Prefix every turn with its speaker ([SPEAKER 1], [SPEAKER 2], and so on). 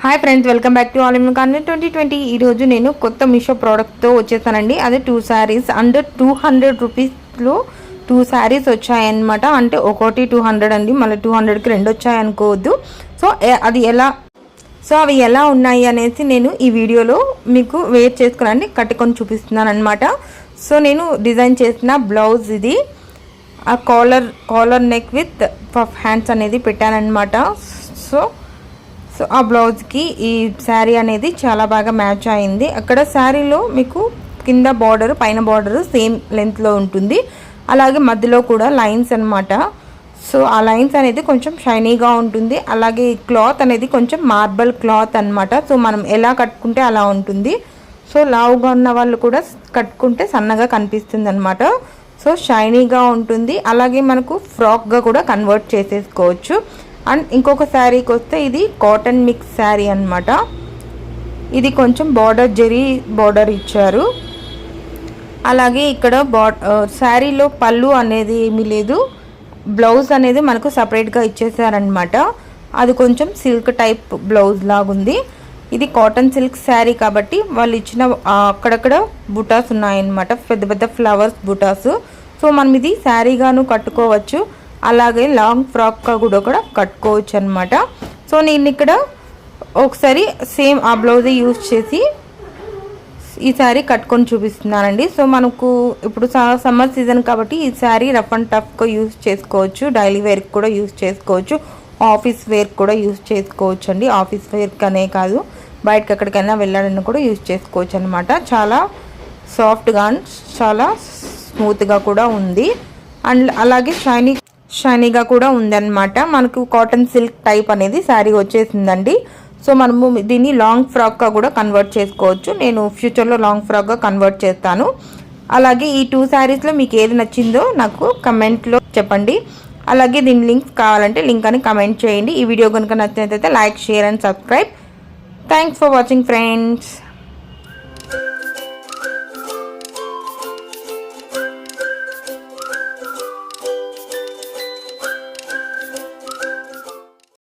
[SPEAKER 1] Hi friends, welcome back to all in can 2020. ఈరోజు నేను కొత్త మీషో ప్రోడక్ట్తో వచ్చేసానండి. అదే 2 శారీస్ అండర్ 200 రూపీస్లో 2 శారీస్ వచ్చాయన్నమాట. అంటే ఒకటి 200 అండి, మళ్ళీ 200కి 2 వచ్చాయనుకోవద్దు. అవి ఎలా ఉన్నాయి అనేసి నేను ఈ వీడియోలో మీకు వేర్ చేసుకుని కట్టుకొని చూపిస్తున్నాను అనమాట. సో నేను డిజైన్ చేసిన బ్లౌజ్ ఇది. ఆ collar neck with puff hands అనేది పెట్టానన్నమాట. సో ఆ బ్లౌజ్కి ఈ శారీ అనేది చాలా బాగా మ్యాచ్ అయింది. అక్కడ శారీలో మీకు కింద బార్డర్ పైన బార్డర్ సేమ్ లెంత్లో ఉంటుంది. అలాగే మధ్యలో కూడా లైన్స్ అనమాట. సో ఆ లైన్స్ అనేది కొంచెం షైనీగా ఉంటుంది. అలాగే ఈ క్లాత్ అనేది కొంచెం మార్బల్ క్లాత్ అనమాట. సో మనం ఎలా కట్టుకుంటే అలా ఉంటుంది. సో లావుగా ఉన్న వాళ్ళు కూడా కట్టుకుంటే సన్నగా కనిపిస్తుంది అనమాట. సో షైనీగా ఉంటుంది. అలాగే మనకు ఫ్రాక్గా కూడా కన్వర్ట్ చేసేసుకోవచ్చు. అండ్ ఇంకొక శారీకి వస్తే ఇది కాటన్ మిక్స్ శారీ అనమాట. ఇది కొంచెం జరీ బార్డర్ ఇచ్చారు. అలాగే ఇక్కడ శారీలో పళ్ళు అనేది ఏమీ లేదు. బ్లౌజ్ అనేది మనకు సపరేట్గా ఇచ్చేసారనమాట. అది కొంచెం సిల్క్ టైప్ బ్లౌజ్ లాగుంది. ఇది కాటన్ సిల్క్ శారీ కాబట్టి వాళ్ళు ఇచ్చిన అక్కడక్కడ బుటాస్ ఉన్నాయన్నమాట, పెద్ద పెద్ద ఫ్లవర్స్ బుటాస్. సో మనం ఇది శారీగాను కట్టుకోవచ్చు, అలాగే లాంగ్ ఫ్రాక్గా కూడా కట్టుకోవచ్చు అనమాట. సో నేను ఇక్కడ ఒకసారి సేమ్ ఆ బ్లౌజ్ యూజ్ చేసి ఈ శారీ కట్టుకొని చూపిస్తున్నానండి. సో మనకు ఇప్పుడు సమ్మర్ సీజన్ కాబట్టి ఈ శారీ రఫ్ అండ్ టఫ్గా యూజ్ చేసుకోవచ్చు, డైలీ వేర్కి కూడా యూజ్ చేసుకోవచ్చు, ఆఫీస్ వేర్కి కూడా యూజ్ చేసుకోవచ్చు అండి. ఆఫీస్ వేర్కి అనే కాదు, బయటకి ఎక్కడికైనా వెళ్ళాలని కూడా యూజ్ చేసుకోవచ్చు అనమాట. చాలా సాఫ్ట్గా చాలా స్మూత్గా కూడా ఉంది. అండ్ అలాగే షైనీగా కూడా ఉందన్నమాట. మనకు కాటన్ సిల్క్ టైప్ అనేది శారీ వచ్చేసిందండి. సో మనము దీన్ని లాంగ్ ఫ్రాక్గా కూడా కన్వర్ట్ చేసుకోవచ్చు. నేను ఫ్యూచర్లో లాంగ్ ఫ్రాక్గా కన్వర్ట్ చేస్తాను. అలాగే ఈ 2 శారీస్లో మీకు ఏది నచ్చిందో నాకు కమెంట్లో చెప్పండి. అలాగే దీని లింక్స్ కావాలంటే లింక్ అని కమెంట్ చేయండి. ఈ వీడియో కనుక నచ్చినట్లయితే like, share and subscribe. Thanks for watching friends.